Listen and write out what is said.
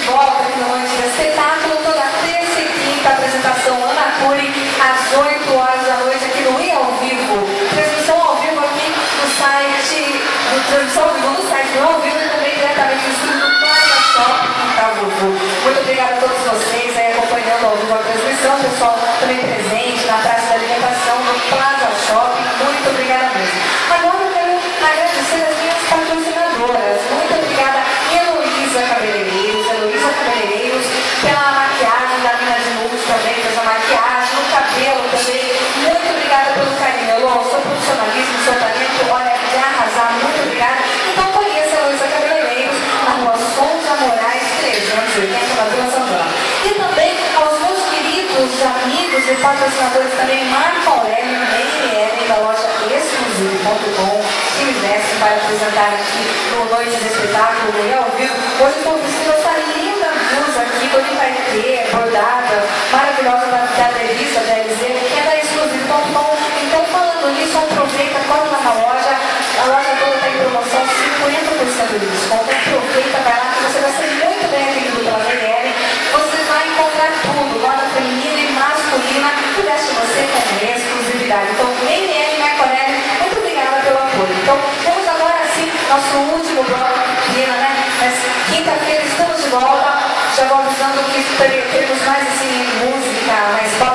volta aqui no Noite de Espetáculo, toda terça e quinta, apresentação Ana Cury, às 8 horas da noite, aqui no I ao Vivo. Transmissão ao vivo aqui no site, transmissão ao vivo no site do Ao Vivo e também diretamente no estúdio do Plaza Shopping em Cavovu. Muito obrigada a todos vocês aí acompanhando ao vivo a transmissão, pessoal também presente na Praça da Alimentação do Plaza Shopping. Muito obrigada mesmo. Agora eu quero agradecer as minhas patrocinadoras. Muito obrigada, Heloísa Cabeleireiros, pela maquiagem da Mina de Luz também, fez a maquiagem, o cabelo também. Muito obrigada pelo carinho, Elô, seu profissionalismo, seu talento, olha, de arrasar, muito obrigada. Então conheça a Heloísa Cabeleireiros, na rua Souza Moraes 380, na Vila Santana. E também aos meus queridos amigos e patrocinadores também, Marco Aurélio, ML, da loja exclusivo.com, que me vestem para apresentar aqui no Noite de Espetáculo e ao vivo. Hoje estou vestindo essa linda blusa aqui, toda vai ter, bordada, maravilhosa da revista da LZ, que é da exclusivo.com. Então, falando nisso, aproveita, corre lá na loja. A loja toda está em promoção, 50% de desconto. Aproveita, vai lá, que você vai ser muito bem atendido pela VL. Você vai encontrar tudo, moda feminina e masculina, que veste você com exclusividade. Então, VL, Marco Aurélio, muito obrigada pelo apoio. Então, temos agora sim nosso último bloco pequeno, né? Mas quinta-feira estamos de volta. Já vou avisando que teremos mais assim música, mais pop